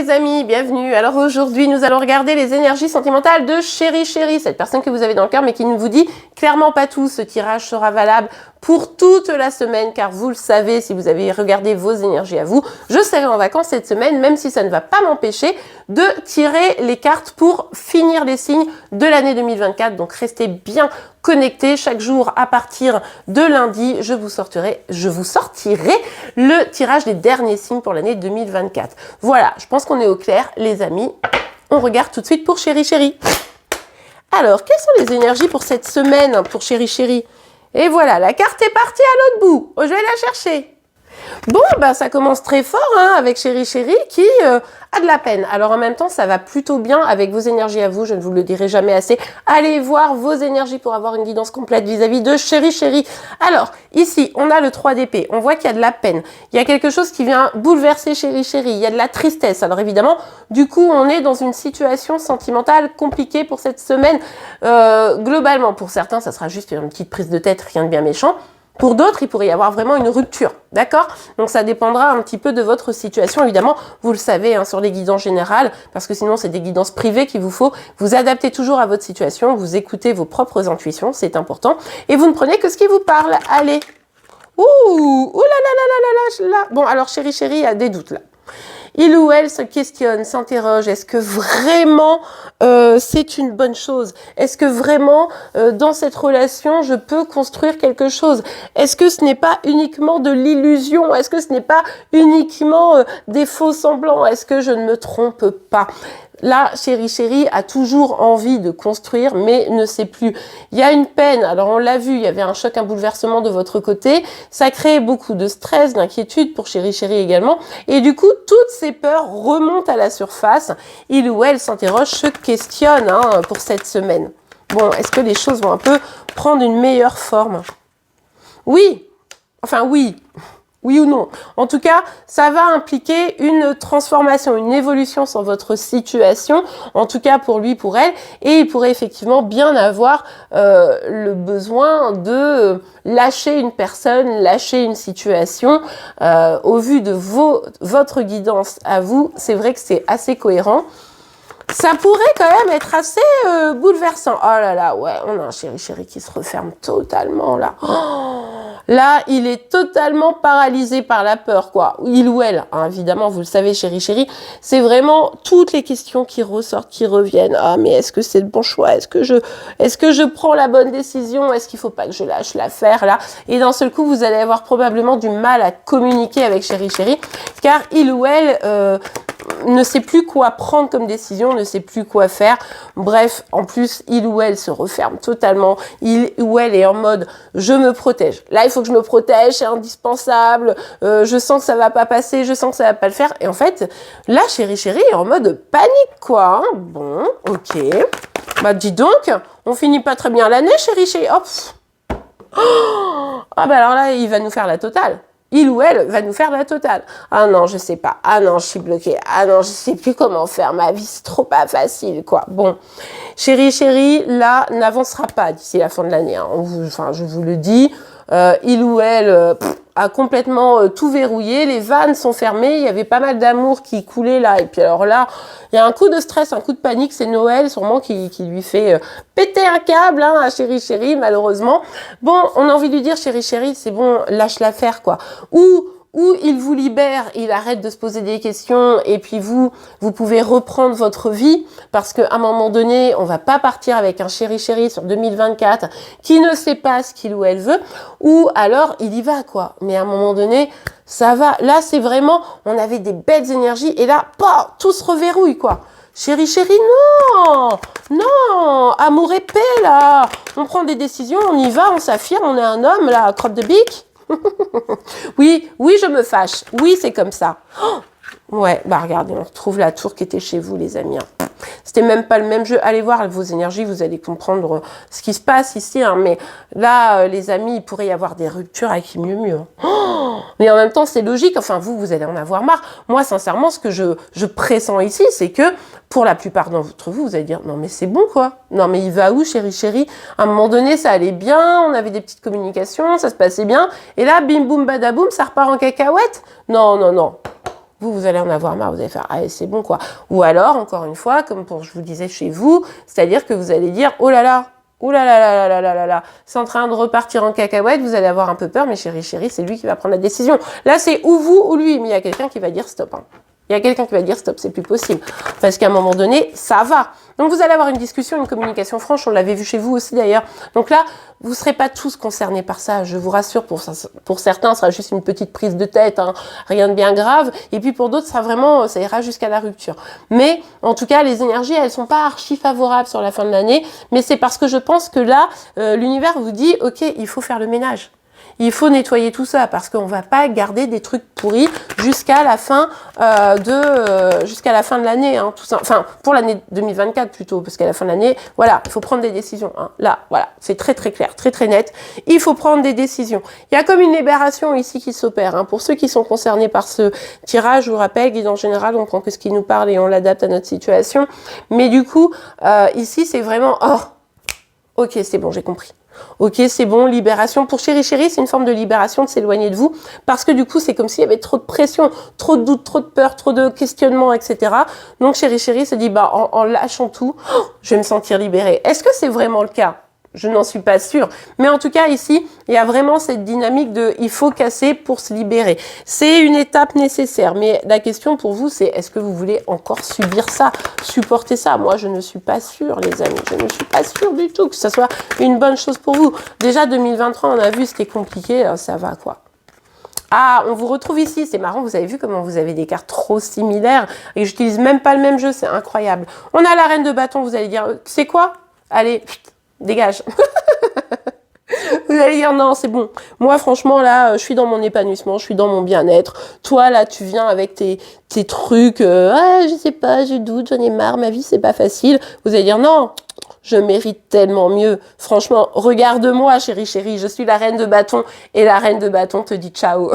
les amis, bienvenue. Alors aujourd'hui, nous allons regarder les énergies sentimentales de Chéri Chéri, cette personne que vous avez dans le cœur mais qui ne vous dit clairement pas tout. Ce tirage sera valable pour toute la semaine car vous le savez, si vous avez regardé vos énergies à vous, je serai en vacances cette semaine, même si ça ne va pas m'empêcher de tirer les cartes pour finir les signes de l'année 2024. Donc restez bien connectés chaque jour à partir de lundi, je vous sortirai le tirage des derniers signes pour l'année 2024. Voilà, je pense qu'on est au clair, les amis. On regarde tout de suite pour Chéri Chéri. Alors, quelles sont les énergies pour cette semaine pour Chéri Chéri? Et voilà, la carte est partie à l'autre bout. Je vais la chercher. Bon, bah ça commence très fort hein, avec Chéri Chéri qui a de la peine. Alors en même temps, ça va plutôt bien avec vos énergies à vous, je ne vous le dirai jamais assez. Allez voir vos énergies pour avoir une guidance complète vis-à-vis de Chéri Chéri. Alors, ici, on a le 3 d'épée. On voit qu'il y a de la peine. Il y a quelque chose qui vient bouleverser Chéri Chéri. Il y a de la tristesse. Alors évidemment, du coup, on est dans une situation sentimentale compliquée pour cette semaine. Globalement, pour certains, ça sera juste une petite prise de tête, rien de bien méchant. Pour d'autres, il pourrait y avoir vraiment une rupture, d'accord? Donc ça dépendra un petit peu de votre situation, évidemment, vous le savez, hein, sur les guidances générales, parce que sinon c'est des guidances privées qu'il vous faut. Vous adaptez toujours à votre situation, vous écoutez vos propres intuitions, c'est important, et vous ne prenez que ce qui vous parle. Allez. Ouh là. Bon, alors Chéri Chéri a des doutes là. Il ou elle se questionne, s'interroge, est-ce que vraiment c'est une bonne chose? Est-ce que vraiment dans cette relation je peux construire quelque chose? Est-ce que ce n'est pas uniquement de l'illusion? Est-ce que ce n'est pas uniquement des faux semblants? Est-ce que je ne me trompe pas? Là, Chéri Chéri a toujours envie de construire, mais ne sait plus. Il y a une peine. Alors, on l'a vu, il y avait un choc, un bouleversement de votre côté. Ça crée beaucoup de stress, d'inquiétude pour Chéri Chéri également. Et du coup, toutes ces peurs remontent à la surface. Il ou elle s'interroge, se questionne hein, pour cette semaine. Bon, est-ce que les choses vont un peu prendre une meilleure forme? Oui. Enfin, oui. Oui ou non? En tout cas, ça va impliquer une transformation, une évolution sur votre situation, en tout cas pour lui, pour elle, et il pourrait effectivement bien avoir le besoin de lâcher une personne, lâcher une situation. Au vu de votre guidance à vous, c'est vrai que c'est assez cohérent. Ça pourrait quand même être assez bouleversant. Oh là là, ouais, on a un Chéri Chéri qui se referme totalement là. Oh, là, il est totalement paralysé par la peur, quoi. Il ou elle, hein, évidemment, vous le savez, Chéri Chéri, c'est vraiment toutes les questions qui ressortent, qui reviennent. Ah, mais est-ce que c'est le bon choix? Est-ce que je prends la bonne décision? Est-ce qu'il faut pas que je lâche l'affaire là? Et d'un seul coup, vous allez avoir probablement du mal à communiquer avec Chéri Chéri, car il ou elle ne sait plus quoi prendre comme décision, ne sait plus quoi faire. Bref, en plus, il ou elle se referme totalement. Il ou elle est en mode « je me protège ». Là, il faut que je me protège, c'est indispensable. Je sens que ça va pas passer, je sens que ça va pas le faire. Et en fait, là, Chéri Chéri est en mode panique, quoi. Hein. Bon, ok. Bah, dis donc, on finit pas très bien l'année, Chéri Chéri. Hop. Oh, ah bah alors là, il va nous faire la totale. Il ou elle va nous faire la totale. Ah non, je sais pas. Ah non, je suis bloquée. Ah non, je sais plus comment faire. Ma vie, c'est trop pas facile, quoi. Bon, Chéri Chéri, là, n'avancera pas d'ici la fin de l'année. Hein. Enfin, je vous le dis. Il ou elle a complètement tout verrouillé. Les vannes sont fermées. Il y avait pas mal d'amour qui coulait là. Et puis alors là, il y a un coup de stress, un coup de panique. C'est Noël sûrement qui lui fait péter un câble hein, à Chéri Chéri, malheureusement. Bon, on a envie de lui dire, Chéri Chéri, c'est bon, lâche l'affaire, quoi. Ou il vous libère, il arrête de se poser des questions et puis vous pouvez reprendre votre vie parce qu'à un moment donné, on va pas partir avec un Chéri Chéri sur 2024 qui ne sait pas ce qu'il ou elle veut ou alors il y va, quoi. Mais à un moment donné, ça va. Là, c'est vraiment, on avait des belles énergies et là, tout se reverrouille, quoi. Chéri Chéri, non, amour épais, là. On prend des décisions, on y va, on s'affirme, on est un homme, là, crotte de bique. Oui, je me fâche. Oui, c'est comme ça. Oh, ouais, bah regardez, on retrouve la tour qui était chez vous, les amis. Hein. C'était même pas le même jeu. Allez voir vos énergies, vous allez comprendre ce qui se passe ici. Hein. Mais là, les amis, il pourrait y avoir des ruptures avec qui mieux. Hein. Oh, mais en même temps, c'est logique. Enfin, vous allez en avoir marre. Moi, sincèrement, ce que je pressens ici, c'est que pour la plupart d'entre vous, vous allez dire, non mais c'est bon, quoi. Non mais il va où, Chéri Chéri? À un moment donné, ça allait bien, on avait des petites communications, ça se passait bien. Et là, bim boum badaboum, ça repart en cacahuète? Non. vous allez en avoir marre, vous allez faire, ah, c'est bon, quoi. Ou alors, encore une fois, comme je vous disais chez vous, c'est-à-dire que vous allez dire, oh là là, ouh là là là là là là là, c'est en train de repartir en cacahuète, vous allez avoir un peu peur, mais chérie, c'est lui qui va prendre la décision. Là, c'est ou vous ou lui, mais il y a quelqu'un qui va dire stop. Hein. Il y a quelqu'un qui va dire stop, c'est plus possible. Parce qu'à un moment donné, ça va. Donc vous allez avoir une discussion, une communication franche, on l'avait vu chez vous aussi d'ailleurs. Donc là, vous ne serez pas tous concernés par ça, je vous rassure. Pour certains, ce sera juste une petite prise de tête, hein, rien de bien grave. Et puis pour d'autres, ça ira jusqu'à la rupture. Mais en tout cas, les énergies, elles sont pas archi favorables sur la fin de l'année. Mais c'est parce que je pense que là, l'univers vous dit, ok, il faut faire le ménage. Il faut nettoyer tout ça parce qu'on va pas garder des trucs pourris jusqu'à la fin de l'année, hein, tout ça. Enfin, pour l'année 2024 plutôt, parce qu'à la fin de l'année, voilà, il faut prendre des décisions. Hein. Là, voilà, c'est très très clair, très très net. Il faut prendre des décisions. Il y a comme une libération ici qui s'opère. Hein. Pour ceux qui sont concernés par ce tirage, je vous rappelle, guide en général, on prend que ce qui nous parle et on l'adapte à notre situation. Mais du coup, ici, c'est vraiment, oh, ok, c'est bon, j'ai compris. Ok, c'est bon, libération. Pour chérie, c'est une forme de libération, de s'éloigner de vous, parce que du coup, c'est comme s'il y avait trop de pression, trop de doutes, trop de peur, trop de questionnements, etc. Donc, chérie se dit, bah, en lâchant tout, oh, je vais me sentir libérée. Est-ce que c'est vraiment le cas ? Je n'en suis pas sûre. Mais en tout cas, ici, il y a vraiment cette dynamique de il faut casser pour se libérer. C'est une étape nécessaire. Mais la question pour vous, c'est est-ce que vous voulez encore subir ça, supporter ça? Moi, je ne suis pas sûre, les amis. Je ne suis pas sûre du tout que ça soit une bonne chose pour vous. Déjà, 2023, on a vu, c'était compliqué. Ça va, quoi. Ah, on vous retrouve ici. C'est marrant, vous avez vu comment vous avez des cartes trop similaires. Et j'utilise même pas le même jeu. C'est incroyable. On a la reine de bâton. Vous allez dire, c'est quoi? Allez, dégage. Vous allez dire non, c'est bon. Moi, franchement, là, je suis dans mon épanouissement, je suis dans mon bien-être. Toi, là, tu viens avec tes trucs. Ah, je sais pas, je doute, j'en ai marre, ma vie, c'est pas facile. Vous allez dire non, je mérite tellement mieux. Franchement, regarde-moi, chérie, je suis la reine de bâton. Et la reine de bâton te dit ciao.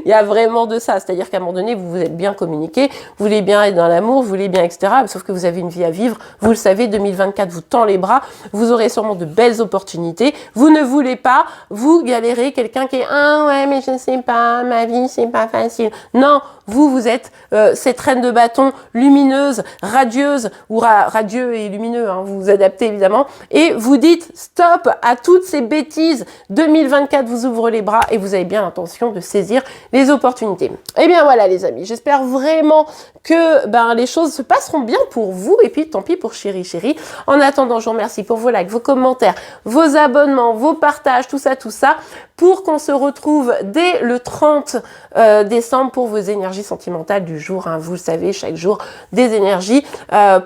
Il y a vraiment de ça. C'est-à-dire qu'à un moment donné, vous êtes bien communiqué, vous voulez bien être dans l'amour, vous voulez bien, etc. Sauf que vous avez une vie à vivre. Vous le savez, 2024 vous tend les bras. Vous aurez sûrement de belles opportunités. Vous ne voulez pas, vous galérez, quelqu'un qui est « Ah ouais, mais je sais pas, ma vie, c'est pas facile. » Non, vous êtes cette reine de bâton lumineuse, radieuse, ou radieux et lumineux, hein, vous vous adaptez évidemment, et vous dites stop à toutes ces bêtises. 2024 vous ouvre les bras et vous avez bien l'intention de saisir les opportunités. Eh bien voilà les amis, j'espère vraiment que les choses se passeront bien pour vous, et puis tant pis pour chérie. En attendant, je vous remercie pour vos likes, vos commentaires, vos abonnements, vos partages, tout ça, pour qu'on se retrouve dès le 30 décembre pour vos énergies sentimentales du jour. Hein. Vous le savez, chaque jour, des énergies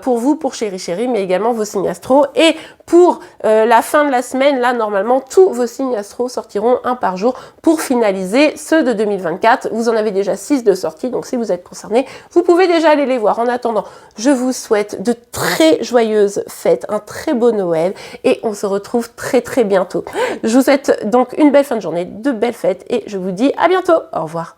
pour vous, pour chérie, mais également vos signes astro. Et pour la fin de la semaine, là, normalement, tous vos signes astro sortiront un par jour pour finaliser ceux de 2024. Vous en avez déjà 6 de sortie, donc si vous êtes concerné, vous pouvez déjà aller les voir. En attendant, je vous souhaite de très joyeuses fêtes, un très beau Noël, et on se retrouve très très bientôt. Je vous souhaite donc une belle fin de journée, de belles fêtes, et je vous dis à bientôt. Au revoir.